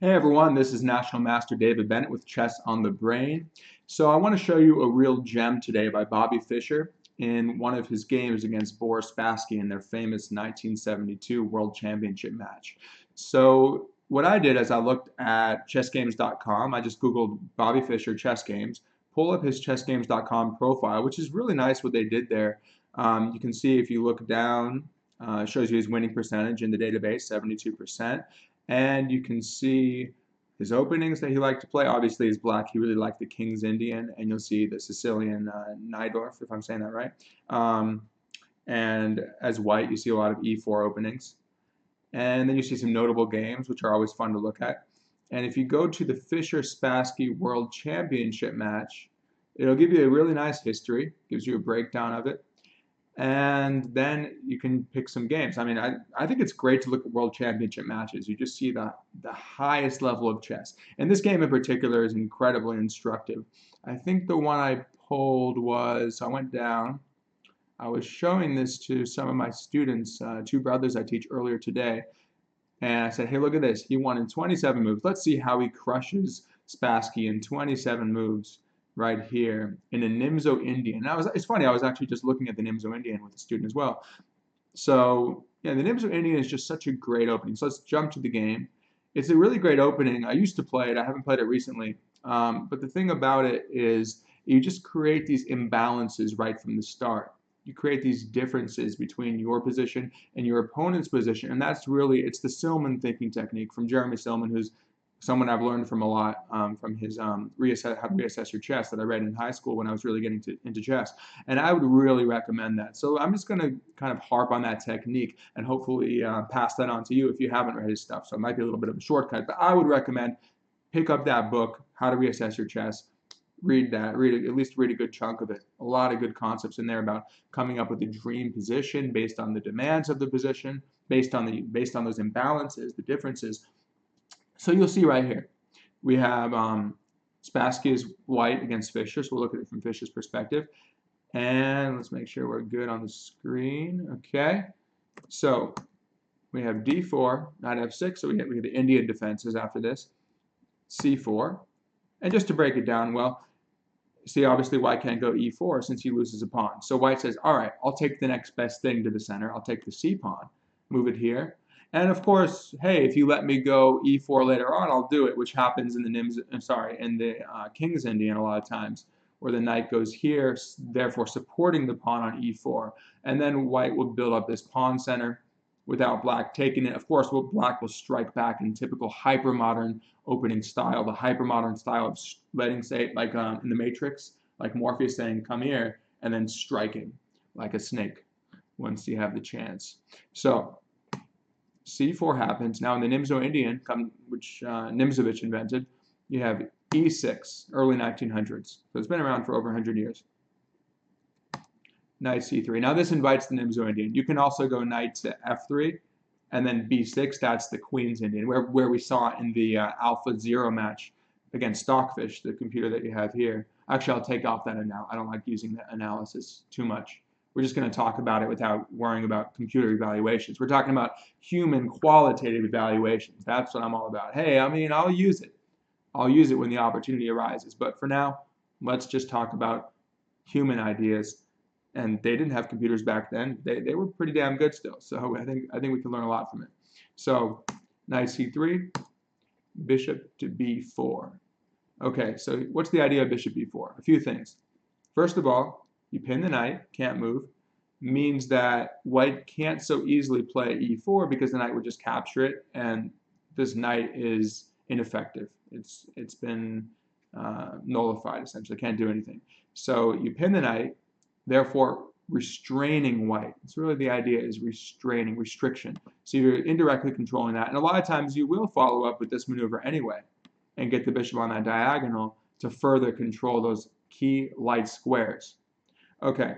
Hey everyone, this is National Master David Bennett with Chess on the Brain. So I want to show you a real gem today by Bobby Fischer in one of his games against Boris Spassky in their famous 1972 World Championship match. So what I did is I looked at chessgames.com. I just Googled Bobby Fischer chess games, pull up his chessgames.com profile, which is really nice what they did there. You can see if you look down, it shows you his winning percentage in the database, 72%. And you can see his openings that he liked to play. Obviously, as black, he really liked the King's Indian, and you'll see the Sicilian Najdorf, if I'm saying that right. And as white, you see a lot of e4 openings. And then you see some notable games, which are always fun to look at. And if you go to the Fischer-Spassky World Championship match, it'll give you a really nice history, gives you a breakdown of it, and then you can pick some games. I mean, I think it's great to look at world championship matches. You just see the highest level of chess. And this game in particular is incredibly instructive. I think the one I pulled was, so I went down, I was showing this to some of my students, two brothers I teach earlier today, and I said, hey, look at this. He won in 27 moves. Let's see how he crushes Spassky in 27 moves right here in a Nimzo-Indian. It's funny, I was actually just looking at the Nimzo-Indian with a student as well. So, yeah, the Nimzo-Indian is just such a great opening. So let's jump to the game. It's a really great opening. I used to play it. I haven't played it recently. But the thing about it is you just create these imbalances right from the start. You create these differences between your position and your opponent's position. And that's really, it's the Silman thinking technique from Jeremy Silman, who's someone I've learned from a lot from his how to reassess your chess that I read in high school when I was really getting into chess. And I would really recommend that. So I'm just going to kind of harp on that technique and hopefully pass that on to you if you haven't read his stuff. So it might be a little bit of a shortcut, but I would recommend pick up that book, How to Reassess Your Chess. Read that. At least read a good chunk of it. A lot of good concepts in there about coming up with a dream position based on the demands of the position, based on those imbalances, the differences. So you'll see right here, we have Spassky is white against Fischer, so we'll look at it from Fischer's perspective. And let's make sure we're good on the screen. Okay, so we have d4, knight f6, so we get the Indian defenses after this, c4. And just to break it down, well, see, obviously white can't go e4 since he loses a pawn. So white says, all right, I'll take the next best thing to the center. I'll take the c pawn, move it here. And of course, hey, if you let me go e4 later on, I'll do it, which happens in the King's Indian a lot of times, where the knight goes here, therefore supporting the pawn on e4. And then white will build up this pawn center without black taking it. Of course, black will strike back in typical hyper-modern opening style, the hyper-modern style of letting, say, like in the Matrix, like Morpheus saying, come here, and then striking like a snake once you have the chance. So c4 happens. Now in the Nimzo-Indian, which Nimzovich invented, you have e6, early 1900s. So it's been around for over 100 years. Knight c3. Now this invites the Nimzo-Indian. You can also go knight to f3, and then b6, that's the Queen's Indian, where we saw in the Alpha Zero match against Stockfish, the computer that you have here. Actually, I'll take off that now. I don't like using that analysis too much. We're just going to talk about it without worrying about computer evaluations. We're talking about human qualitative evaluations. That's what I'm all about. Hey, I mean, I'll use it. I'll use it when the opportunity arises. But for now, let's just talk about human ideas. And they didn't have computers back then. They were pretty damn good still. So I think we can learn a lot from it. So knight c3, bishop to b4. Okay, so what's the idea of bishop b4? A few things. First of all, you pin the knight, can't move, means that white can't so easily play e4 because the knight would just capture it, and this knight is ineffective. It's been nullified, essentially, can't do anything. So you pin the knight, therefore restraining white. It's really the idea is restraining, restriction. So you're indirectly controlling that, and a lot of times you will follow up with this maneuver anyway and get the bishop on that diagonal to further control those key light squares. Okay,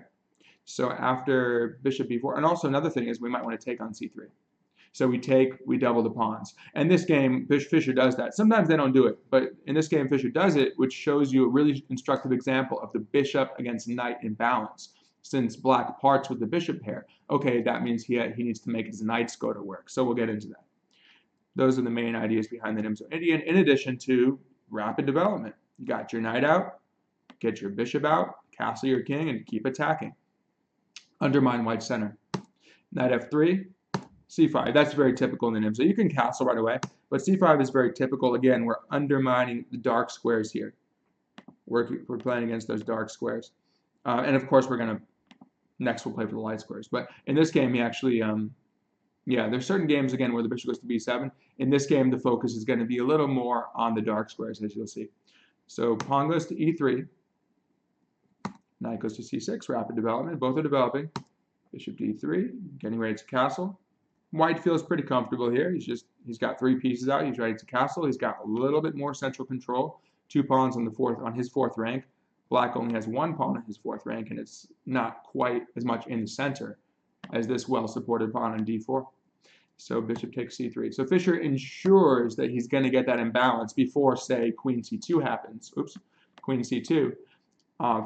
so after bishop b4, and also another thing is we might want to take on c3. So we double the pawns. And this game, Fischer does that. Sometimes they don't do it, but in this game, Fischer does it, which shows you a really instructive example of the bishop against knight imbalance. Since black parts with the bishop pair, okay, that means he needs to make his knights go to work. So we'll get into that. Those are the main ideas behind the Nimzo-Indian, in addition to rapid development. You got your knight out, get your bishop out, castle your king, and keep attacking. Undermine white center. Knight f3, c5. That's very typical in the Nimzo. You can castle right away, but c5 is very typical. Again, we're undermining the dark squares here. We're playing against those dark squares. And of course, next we'll play for the light squares. But in this game, he actually, yeah, there's certain games, again, where the bishop goes to b7. In this game, the focus is going to be a little more on the dark squares, as you'll see. So pawn goes to e3. Knight goes to c6, rapid development. Both are developing. Bishop d3, getting ready to castle. White feels pretty comfortable here. He's got 3 pieces out. He's ready to castle. He's got a little bit more central control. 2 pawns on his fourth rank. Black only has 1 pawn on his fourth rank, and it's not quite as much in the center as this well-supported pawn on d4. So bishop takes c3. So Fischer ensures that he's going to get that imbalance before, say, queen c2 happens. Oops, queen c2.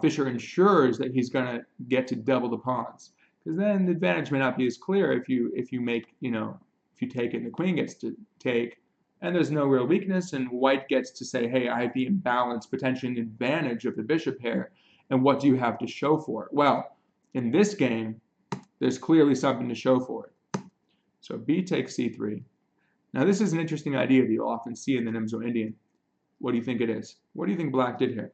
Fischer ensures that he's going to get to double the pawns, because then the advantage may not be as clear if you make, if you take it and the queen gets to take, and there's no real weakness, and white gets to say, hey, I have the imbalance, potentially an advantage of the bishop pair, and what do you have to show for it? Well, in this game, there's clearly something to show for it. So b takes c3. Now this is an interesting idea that you'll often see in the Nimzo-Indian. What do you think it is? What do you think black did here?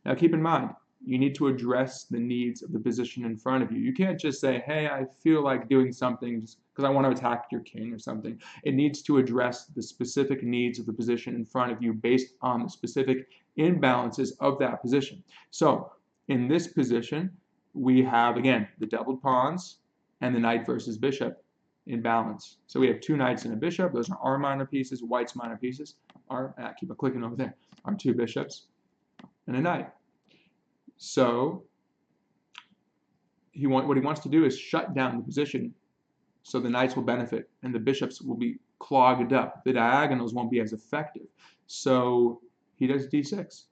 Now keep in mind, you need to address the needs of the position in front of you. You can't just say, hey, I feel like doing something just because I want to attack your king or something. It needs to address the specific needs of the position in front of you based on the specific imbalances of that position. So in this position, we have, again, the doubled pawns and the knight versus bishop in balance. So we have 2 knights and a bishop. Those are our minor pieces, white's minor pieces. Keep it clicking over there. Our 2 bishops and a knight. So what he wants to do is shut down the position so the knights will benefit and the bishops will be clogged up. The diagonals won't be as effective. So he does d6.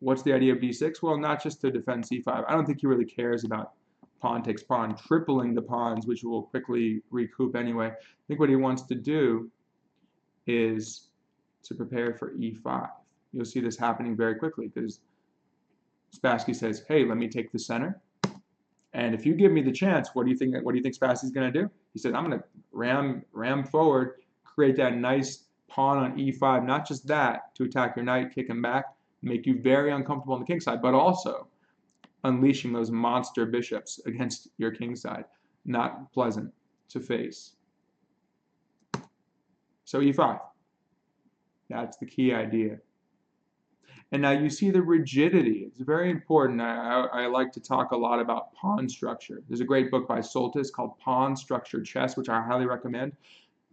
What's the idea of d6? Well, not just to defend c5. I don't think he really cares about pawn takes pawn, tripling the pawns, which will quickly recoup anyway. I think what he wants to do is to prepare for e5. You'll see this happening very quickly because Spassky says, hey, let me take the center. And if you give me the chance, what do you think Spassky's going to do? He said, I'm going to ram forward, create that nice pawn on e5, not just that, to attack your knight, kick him back, make you very uncomfortable on the king side, but also unleashing those monster bishops against your king side. Not pleasant to face. So e5. That's the key idea. And now you see the rigidity. It's very important. I like to talk a lot about pawn structure. There's a great book by Soltis called Pawn Structured Chess, which I highly recommend.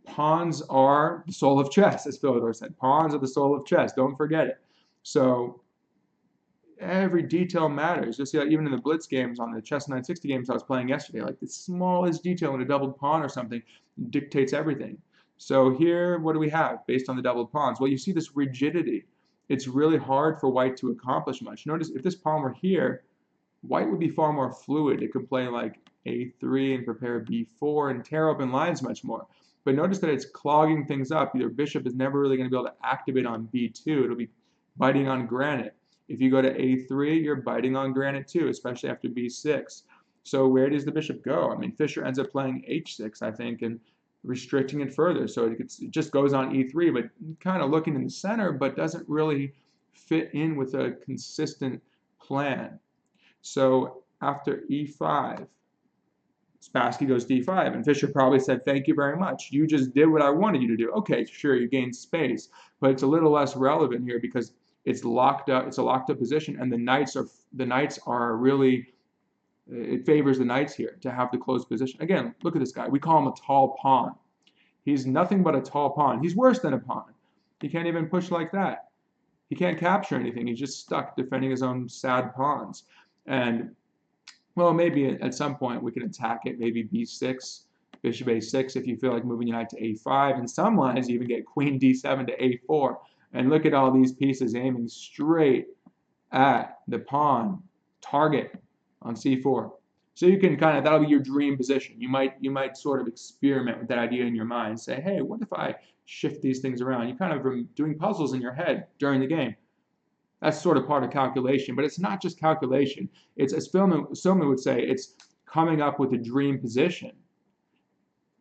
Pawns are the soul of chess, as Philidor said. Pawns are the soul of chess. Don't forget it. So every detail matters. You'll see that even in the Blitz games, on the Chess 960 games I was playing yesterday, like the smallest detail in a doubled pawn or something dictates everything. So here, what do we have based on the doubled pawns? Well, you see this rigidity. It's really hard for white to accomplish much. Notice if this pawn were here, white would be far more fluid. It could play like a3 and prepare b4 and tear open lines much more. But notice that it's clogging things up. Your bishop is never really going to be able to activate on b2. It'll be biting on granite. If you go to a3, you're biting on granite too, especially after b6. So where does the bishop go? I mean, Fischer ends up playing h6, I think, and restricting it further. So it just goes on e3, but kind of looking in the center, but doesn't really fit in with a consistent plan. So after e5, Spassky goes d5, and Fischer probably said, thank you very much. You just did what I wanted you to do. Okay, sure, you gained space, but it's a little less relevant here because it's locked up. It's a locked up position, and the knights are really, it favors the knights here to have the closed position. Again, look at this guy. We call him a tall pawn. He's nothing but a tall pawn. He's worse than a pawn. He can't even push like that. He can't capture anything. He's just stuck defending his own sad pawns. And, well, maybe at some point we can attack it. Maybe b6, bishop a6 if you feel like moving your knight to a5. In some lines, you even get queen d7 to a4. And look at all these pieces aiming straight at the pawn target on c4. So you can kind of, that'll be your dream position. You might sort of experiment with that idea in your mind. Say, hey, what if I shift these things around? You kind of are doing puzzles in your head during the game. That's sort of part of calculation, but it's not just calculation. It's, as Stillman would say, it's coming up with a dream position.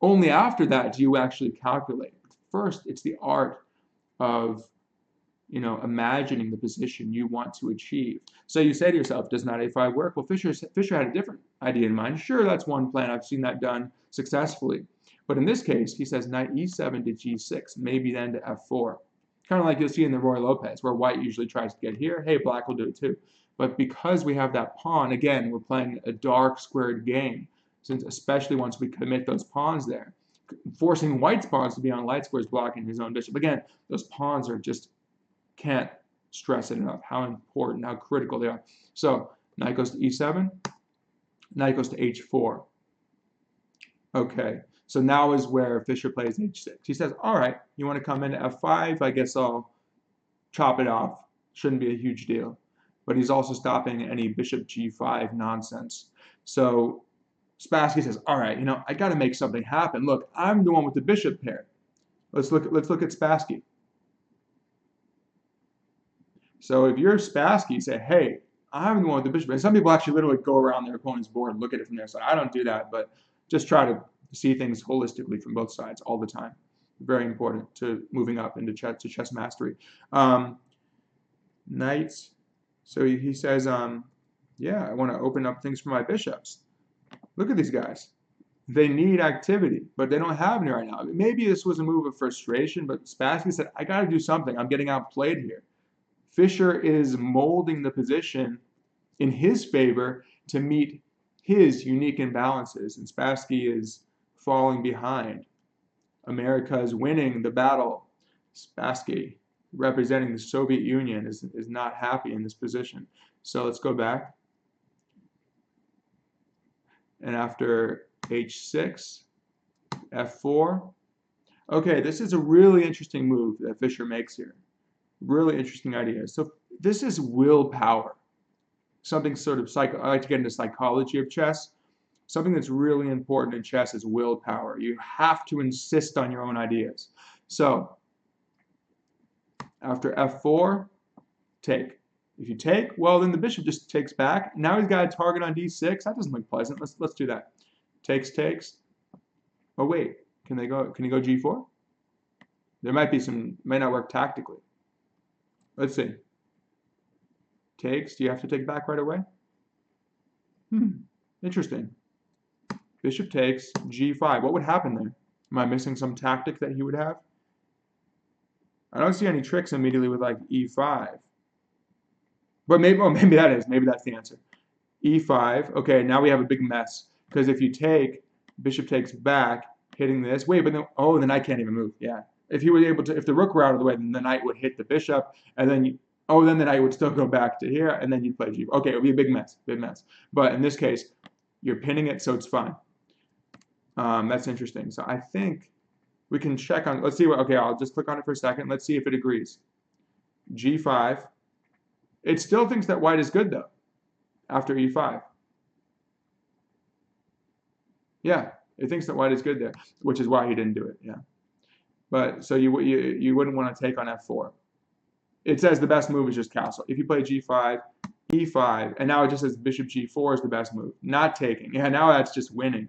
Only after that do you actually calculate. First, it's the art of, imagining the position you want to achieve. So you say to yourself, does knight a5 work? Well, Fischer had a different idea in mind. Sure, that's one plan. I've seen that done successfully. But in this case, he says knight e7 to g6, maybe then to f4. Kind of like you'll see in the Roy Lopez, where white usually tries to get here. Hey, black will do it too. But because we have that pawn, again, we're playing a dark squared game, since especially once we commit those pawns there. Forcing white's pawns to be on light squares blocking his own bishop. Again, those pawns are just, can't stress it enough, how important, how critical they are. So knight goes to e7, knight goes to h4. Okay. So now is where Fischer plays h6. He says, all right, you want to come into f5? I guess I'll chop it off. Shouldn't be a huge deal. But he's also stopping any bishop g5 nonsense. So Spassky says, all right, I got to make something happen. Look, I'm the one with the bishop pair. Let's look at Spassky. So if you're Spassky, say, hey, I'm the one with the bishop. And some people actually literally go around their opponent's board and look at it from their side. I don't do that, but just try to see things holistically from both sides all the time. Very important to moving up into chess mastery. Knights. So he says, yeah, I want to open up things for my bishops. Look at these guys. They need activity, but they don't have any right now. Maybe this was a move of frustration, but Spassky said, I got to do something. I'm getting outplayed here. Fischer is molding the position in his favor to meet his unique imbalances, and Spassky is falling behind. America is winning the battle. Spassky, representing the Soviet Union, is not happy in this position. So let's go back. And after h6, f4. Okay, this is a really interesting move that Fischer makes here. Really interesting idea. So this is willpower. Something sort of I like to get into psychology of chess. Something that's really important in chess is willpower. You have to insist on your own ideas. So after f4, take. If you take, well, then the bishop just takes back. Now he's got a target on d6. That doesn't look pleasant. Let's do that. Takes. Oh wait, can he go g4? There might be may not work tactically. Let's see. Takes. Do you have to take back right away? Interesting. Bishop takes, g5. What would happen there? Am I missing some tactic that he would have? I don't see any tricks immediately with like e5. But maybe that's the answer. e5. Okay, now we have a big mess. Because if you take, bishop takes back, hitting this. Wait, but then, the knight can't even move. Yeah. If he was able to, if the rook were out of the way, then the knight would hit the bishop, and then then the knight would still go back to here, and then you'd play g4. Okay, it would be a big mess. But in this case, you're pinning it, so it's fine. That's interesting. So I think we can check on, let's see what, okay, I'll just click on it for a second. Let's see if it agrees. g5. It still thinks that white is good, though, after e5. Yeah, it thinks that white is good there, which is why he didn't do it, yeah. But, so you wouldn't want to take on f4. It says the best move is just castle. If you play g5, e5, and now it just says bishop g4 is the best move. Not taking. Yeah, now that's just winning.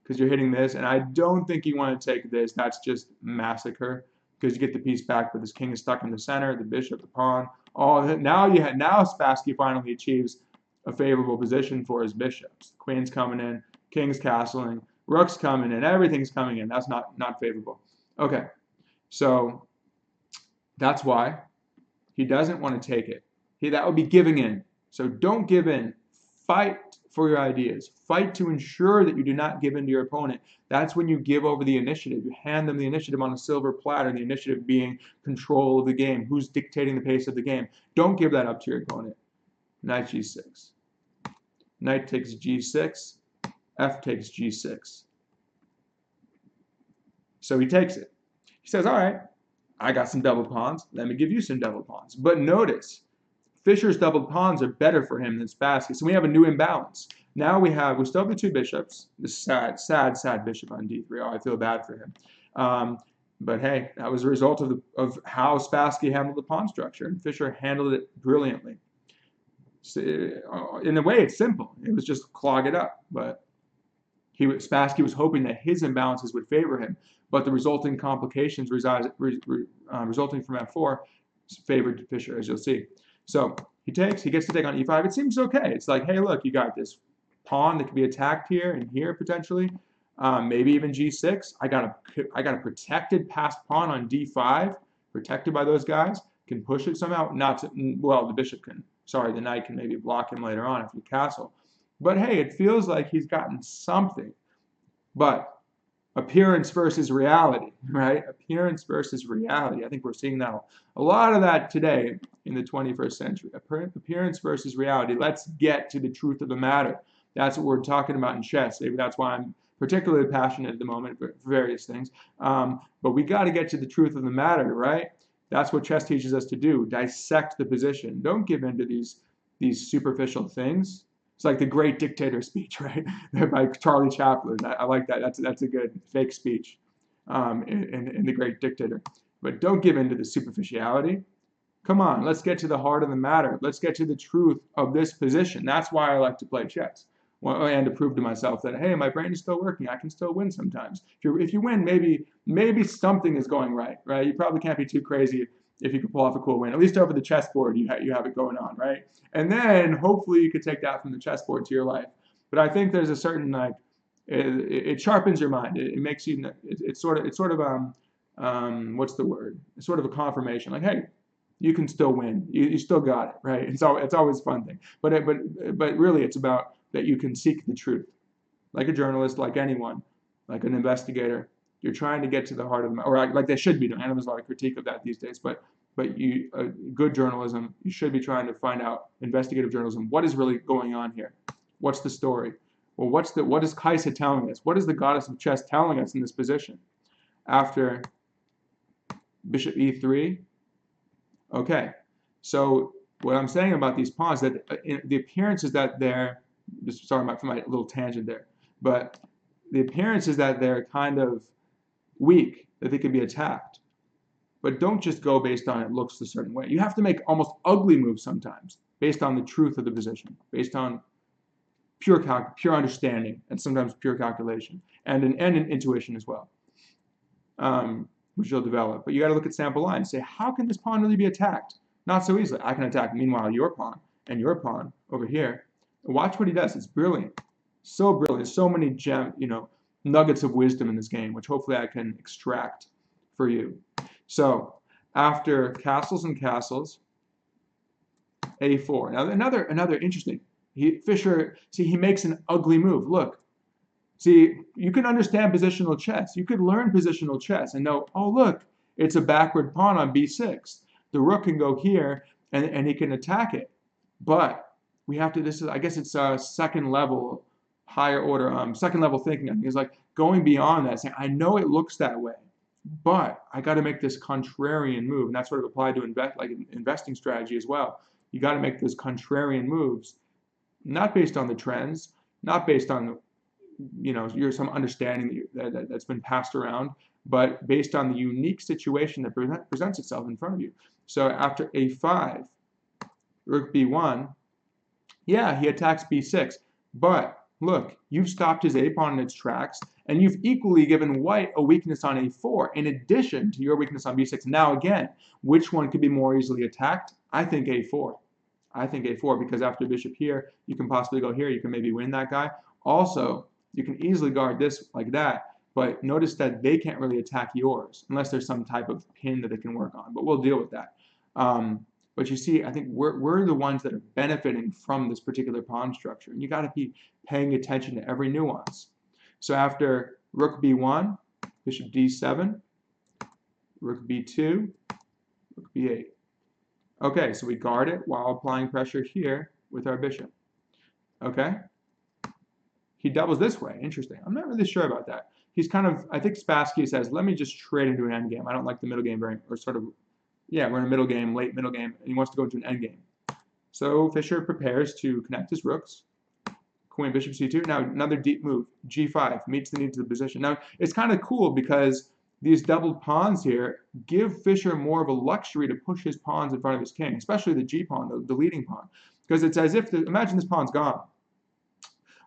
Because you're hitting this, and I don't think you want to take this. That's just massacre. Because you get the piece back, but this king is stuck in the center, the bishop, the pawn. Now Spassky finally achieves a favorable position for his bishops. Queen's coming in, king's castling, rook's coming in, everything's coming in. That's not favorable. Okay, so that's why he doesn't want to take it. That would be giving in. So don't give in. Fight for your ideas. Fight to ensure that you do not give in to your opponent. That's when you give over the initiative. You hand them the initiative on a silver platter, the initiative being control of the game, who's dictating the pace of the game. Don't give that up to your opponent. Knight g6. Knight takes g6. F takes g6. So he takes it. He says, all right, I got some double pawns. Let me give you some double pawns. But notice, Fischer's double pawns are better for him than Spassky. So we have a new imbalance. Now we still have the two bishops. The sad bishop on d3. Oh, I feel bad for him. But hey, that was a result of how Spassky handled the pawn structure, and Fischer handled it brilliantly. So, in a way, it's simple. It was just clog it up, but Spassky was hoping that his imbalances would favor him, but the resulting complications resulting from f4 favored Fischer, as you'll see. So he gets to take on e5. It seems okay. It's like, hey, look, you got this pawn that could be attacked here and here potentially, maybe even g6. I got a protected passed pawn on d5, protected by those guys. Can push it somehow. Well, the bishop can. Sorry, the knight can maybe block him later on if you castle. But hey, it feels like he's gotten something. But appearance versus reality, right? Appearance versus reality. I think we're seeing that a lot of that today in the 21st century. Appearance versus reality. Let's get to the truth of the matter. That's what we're talking about in chess. Maybe that's why I'm particularly passionate at the moment for various things. But we got to get to the truth of the matter, right? That's what chess teaches us to do. Dissect the position. Don't give in to these superficial things. It's like the Great Dictator speech, right? By Charlie Chaplin. I like that. That's a good fake speech in the Great Dictator. But don't give in to the superficiality. Come on, let's get to the heart of the matter. Let's get to the truth of this position. That's why I like to play chess. And to prove to myself that, hey, my brain is still working. I can still win sometimes. If you win, maybe something is going right? You probably can't be too crazy if you could pull off a cool win. At least over the chessboard, you have it going on, right? And then hopefully you could take that from the chessboard to your life. But I think there's a certain it sharpens your mind. It makes you. It's sort of what's the word? It's sort of a confirmation. Like, hey, you can still win. You still got it, right? It's always a fun thing. But really, it's about that you can seek the truth, like a journalist, like anyone, like an investigator. You're trying to get to the heart of the matter, or like they should be doing. I know there's a lot of critique of that these days, but good journalism, you should be trying to find out, investigative journalism, what is really going on here? What's the story? Well, what is Kaisa telling us? What is the goddess of chess telling us in this position? After bishop e3, okay. So what I'm saying about these pawns, that the appearance is that they're, sorry for my little tangent there, but the appearance is that they're kind of weak, that they can be attacked. But don't just go based on it looks a certain way. You have to make almost ugly moves sometimes, based on the truth of the position, based on pure understanding, and sometimes pure calculation, and an intuition as well, which you'll develop. But you got to look at sample lines. Say, how can this pawn really be attacked? Not so easily. I can attack, meanwhile, your pawn and your pawn over here. Watch what he does. It's brilliant. So brilliant. So many nuggets of wisdom in this game, which hopefully I can extract for you. So after castles and castles, a4. Now another interesting. Fischer, see, he makes an ugly move. Look, see, you can understand positional chess. You could learn positional chess and know, oh look, it's a backward pawn on b6. The rook can go here and he can attack it. But we have to. I guess it's a second level, higher order, second level thinking. I think it's like going beyond that, saying, I know it looks that way, but I got to make this contrarian move, and that's sort of applied to investing strategy as well. You got to make those contrarian moves, not based on the trends, not based on some understanding that's been passed around, but based on the unique situation that presents itself in front of you. So after a5, rook b1, yeah, he attacks b6, but look, you've stopped his a pawn in its tracks, and you've equally given white a weakness on a4 in addition to your weakness on b6. Now again, which one could be more easily attacked? I think a4. I think a4, because after bishop here, you can possibly go here, you can maybe win that guy. Also, you can easily guard this like that, but notice that they can't really attack yours unless there's some type of pin that they can work on, but we'll deal with that. But you see, I think we're the ones that are benefiting from this particular pawn structure, and you got to be paying attention to every nuance. So after rook b1, bishop d7, rook b2, rook b8. Okay, so we guard it while applying pressure here with our bishop. Okay? He doubles this way. Interesting. I'm not really sure about that. He's kind of, I think Spassky says, let me just trade into an endgame. I don't like the middle game very, or sort of, yeah, we're in a middle game, late middle game, and he wants to go into an endgame. So Fischer prepares to connect his rooks, Queen, bishop c2. Now another deep move, g5, meets the needs of the position. Now it's kind of cool because these doubled pawns here give Fischer more of a luxury to push his pawns in front of his king, especially the g pawn, the leading pawn, because it's as if, imagine this pawn's gone.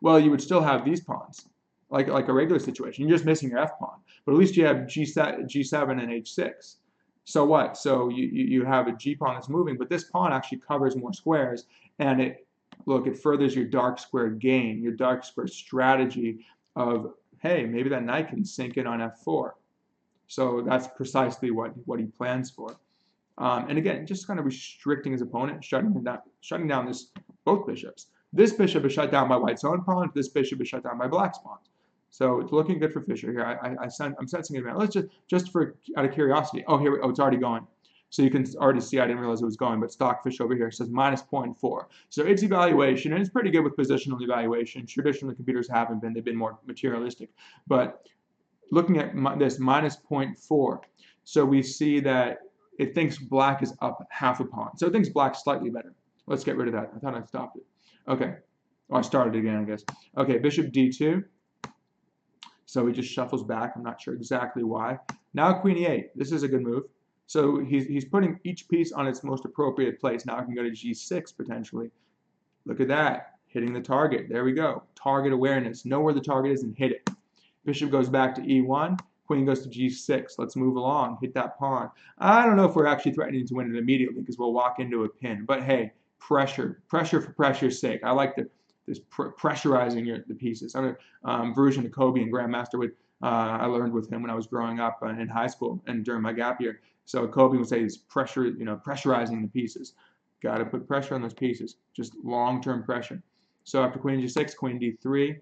Well, you would still have these pawns, like a regular situation. You're just missing your f pawn, but at least you have g7 and h6. So what? So you have a g pawn that's moving, but this pawn actually covers more squares, and it furthers your dark square game, your dark square strategy of, hey, maybe that knight can sink in on f4. So that's precisely what he plans for. And again, just kind of restricting his opponent, shutting down both bishops. This bishop is shut down by white's own pawn. This bishop is shut down by black's pawn. So it's looking good for Fischer here. I'm sensing an advantage. Let's just for out of curiosity. Oh, it's already going. So you can already see I didn't realize it was going, but stock Fischer over here says minus 0.4. So its evaluation, and it's pretty good with positional evaluation. Traditionally, computers haven't been. They've been more materialistic. But looking at this minus 0.4, so we see that it thinks black is up half a pawn. So it thinks black's slightly better. Let's get rid of that. I thought I stopped it. Okay. Oh, I started again, I guess. Okay, bishop d2. So he just shuffles back. I'm not sure exactly why. Now queen e8. This is a good move. So he's putting each piece on its most appropriate place. Now I can go to g6 potentially. Look at that. Hitting the target. There we go. Target awareness. Know where the target is and hit it. Bishop goes back to e1. Queen goes to g6. Let's move along. Hit that pawn. I don't know if we're actually threatening to win it immediately because we'll walk into a pin. But hey, pressure for pressure's sake. I like this pressurizing the pieces. I mean, Version Kobe and Grandmaster I learned with him when I was growing up in high school and during my gap year. So Kobe would say this pressure, pressurizing the pieces. Got to put pressure on those pieces. Just long-term pressure. So after queen g6, queen d3,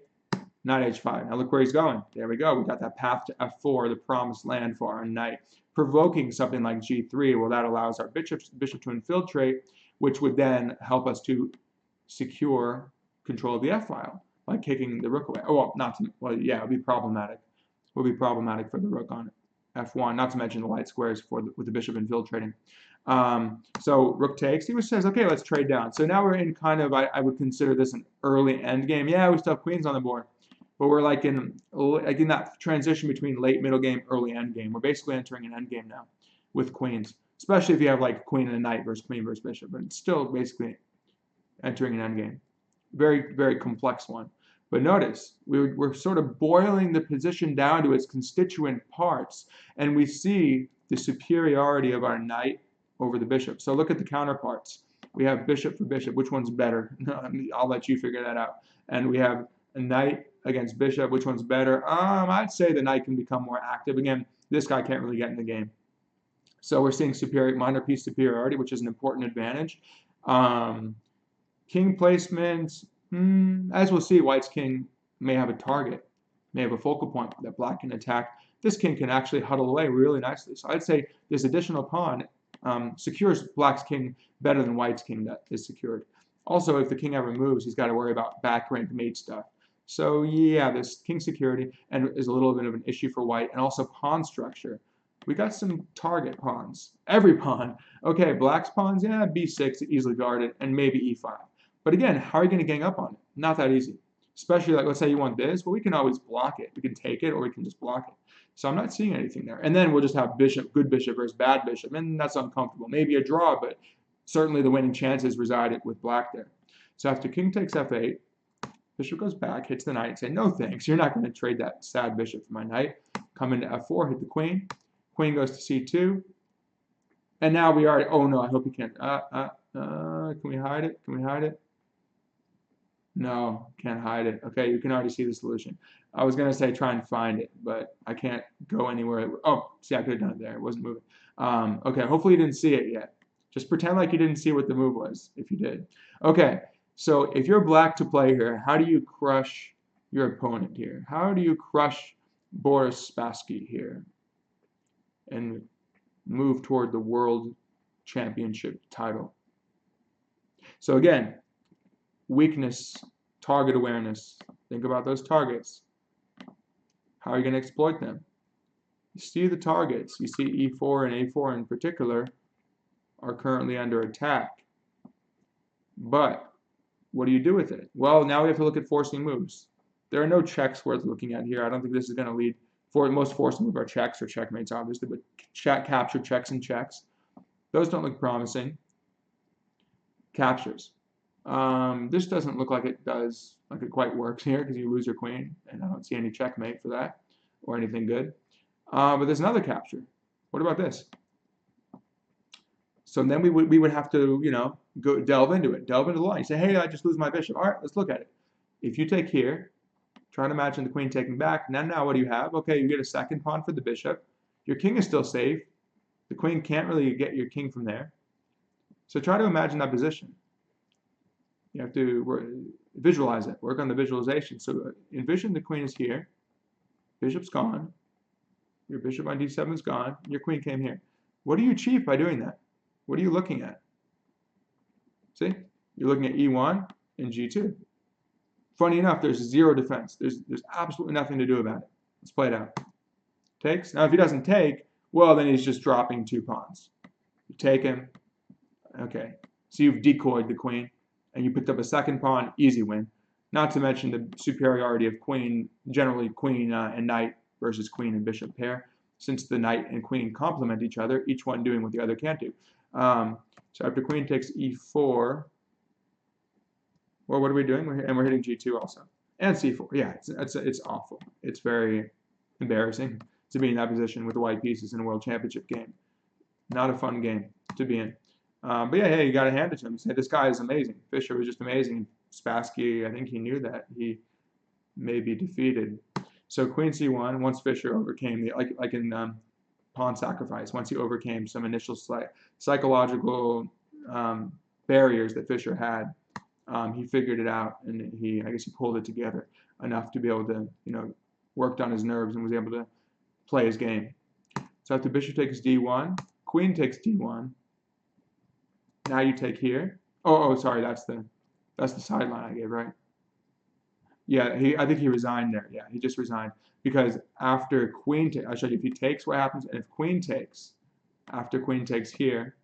knight h5. Now look where he's going. There we go. We got that path to f4, the promised land for our knight. Provoking something like g3, well, that allows our bishop to infiltrate, which would then help us to secure control of the f-file by kicking the rook away. Oh, well, yeah, it would be problematic. It would be problematic for the rook on f1, not to mention the light squares with the bishop infiltrating. So rook takes. He says, okay, let's trade down. So now we're in kind of, I would consider this an early endgame. Yeah, we still have queens on the board, but we're like in that transition between late middle game, early endgame. We're basically entering an endgame now with queens, especially if you have like queen and a knight versus queen versus bishop, but it's still basically entering an endgame. Very, very complex one. But notice, we're sort of boiling the position down to its constituent parts, and we see the superiority of our knight over the bishop. So look at the counterparts. We have bishop for bishop. Which one's better? I'll let you figure that out. And we have a knight against bishop. Which one's better? I'd say the knight can become more active. Again, this guy can't really get in the game. So we're seeing minor piece superiority, which is an important advantage. King placement, as we'll see, white's king may have a target, may have a focal point that black can attack. This king can actually huddle away really nicely. So I'd say this additional pawn secures black's king better than white's king that is secured. Also, if the king ever moves, he's got to worry about back rank mate stuff. So yeah, this king security is a little bit of an issue for white, and also pawn structure. We got some target pawns. Every pawn. Okay, black's pawns, yeah, b6, easily guarded, and maybe e5. But again, how are you going to gang up on it? Not that easy. Especially, like, let's say you want this, but we can always block it. We can take it, or we can just block it. So I'm not seeing anything there. And then we'll just have good bishop versus bad bishop, and that's uncomfortable. Maybe a draw, but certainly the winning chances reside with black there. So after king takes f8, bishop goes back, hits the knight, say, no thanks, you're not going to trade that sad bishop for my knight. Come into f4, hit the queen. Queen goes to c2. And now we already, oh no, I hope you can't. Can we hide it? Can we hide it? No, can't hide it. Okay, you can already see the solution. I was going to say try and find it, but I can't go anywhere. Oh, see, I could have done it there. It wasn't moving. Okay, hopefully you didn't see it yet. Just pretend like you didn't see what the move was, if you did. Okay, so if you're black to play here, how do you crush your opponent here? How do you crush Boris Spassky here and move toward the world championship title? So again, weakness, target awareness. Think about those targets. How are you going to exploit them? You see the targets. You see e4 and a4 in particular are currently under attack. But What do you do with it? Well, now we have to look at forcing moves. There are no checks worth looking at here. I don't think this is going to lead. For most forcing moves are checks or checkmates, obviously, but capture checks and checks. Those don't look promising. Captures. This doesn't look like it quite works here because you lose your queen, and I don't see any checkmate for that or anything good. But there's another capture. What about this? So then we would have to, go delve into the line. You say, hey, I just lose my bishop. All right, let's look at it. If you take here, try to imagine the queen taking back. Now what do you have? Okay, you get a second pawn for the bishop. Your king is still safe. The queen can't really get your king from there. So try to imagine that position. You have to visualize it. Work on the visualization. So envision the queen is here. Bishop's gone. Your bishop on d7 is gone. Your queen came here. What do you achieve by doing that? What are you looking at? See? You're looking at e1 and g2. Funny enough, there's zero defense. There's absolutely nothing to do about it. Let's play it out. Takes. Now, if he doesn't take, well, then he's just dropping 2 pawns. You take him. Okay. So you've decoyed the queen, and you picked up a second pawn. Easy win. Not to mention the superiority of queen, generally queen and knight versus queen and bishop pair. Since the knight and queen complement each other, each one doing what the other can't do. So after queen takes e4, well, what are we doing? We're hitting g2 also. And c4. Yeah, it's awful. It's very embarrassing to be in that position with the white pieces in a world championship game. Not a fun game to be in. But yeah, hey, you got to hand it to him. Say, this guy is amazing. Fischer was just amazing. Spassky, I think he knew that. He may be defeated. So queen c1, once Fischer overcame, like in pawn sacrifice, once he overcame some initial psychological barriers that Fischer had, he figured it out, and I guess he pulled it together enough to be able to, worked on his nerves and was able to play his game. So after bishop takes d1, queen takes d1. Now you take here. Oh, sorry, that's the sideline I gave, right? Yeah, I think he resigned there. Yeah, he just resigned because after queen I showed you if he takes what happens, and if queen takes, after queen takes here,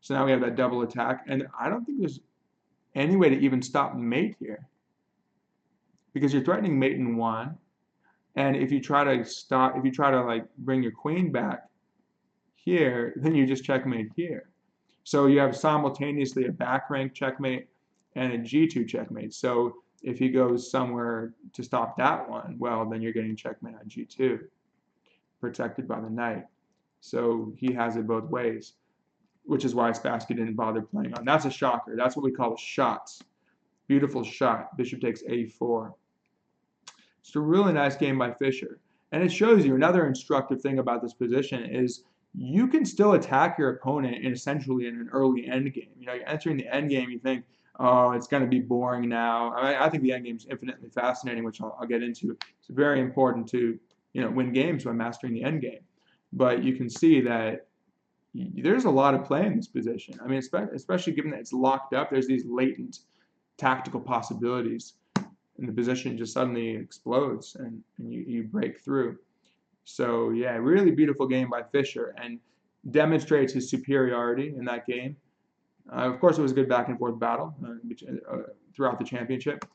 so now we have that double attack, and I don't think there's any way to even stop mate here because you're threatening mate in 1, and if you try to like bring your queen back here, then you just checkmate here. So you have simultaneously a back rank checkmate and a g2 checkmate. So if he goes somewhere to stop that one, well, then you're getting checkmate on g2, protected by the knight. So he has it both ways, which is why Spassky didn't bother playing on. That's a shocker. That's what we call shots. Beautiful shot. Bishop takes a4. It's a really nice game by Fischer. And it shows you another instructive thing about this position is you can still attack your opponent essentially in an early endgame. You're entering the endgame, you think, oh, it's going to be boring now. I think the endgame is infinitely fascinating, which I'll get into. It's very important to win games by mastering the endgame. But you can see that there's a lot of play in this position. I mean, especially given that it's locked up, there's these latent tactical possibilities, and the position just suddenly explodes, and you break through. So yeah, really beautiful game by Fischer, and demonstrates his superiority in that game. Of course, it was a good back and forth battle throughout the championship.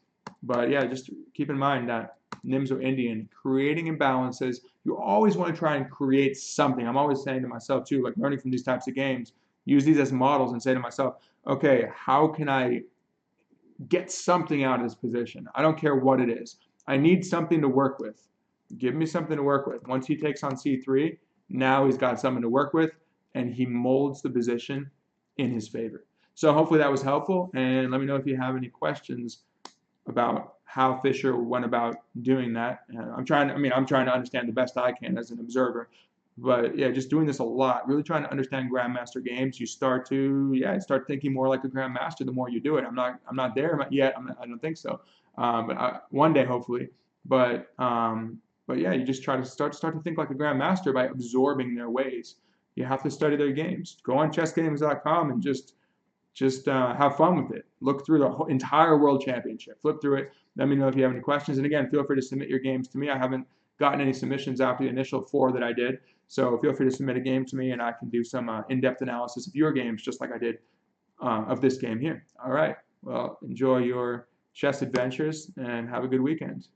But yeah, just keep in mind that Nimzo-Indian, creating imbalances, you always want to try and create something. I'm always saying to myself too, like learning from these types of games, use these as models and say to myself, okay, how can I get something out of this position? I don't care what it is. I need something to work with. Give me something to work with. Once he takes on c3, now he's got something to work with, and he molds the position in his favor. So hopefully that was helpful, and let me know if you have any questions about how Fischer went about doing that. I'm trying to understand the best I can as an observer, but yeah, just doing this a lot, really trying to understand grandmaster games. You start thinking more like a grandmaster the more you do it. I'm not there yet. I don't think so, but one day hopefully. But yeah, you just try to start to think like a grandmaster by absorbing their ways. You have to study their games. Go on chessgames.com and just have fun with it. Look through the whole entire World Championship. Flip through it. Let me know if you have any questions. And again, feel free to submit your games to me. I haven't gotten any submissions after the initial 4 that I did. So feel free to submit a game to me, and I can do some in-depth analysis of your games, just like I did of this game here. All right. Well, enjoy your chess adventures and have a good weekend.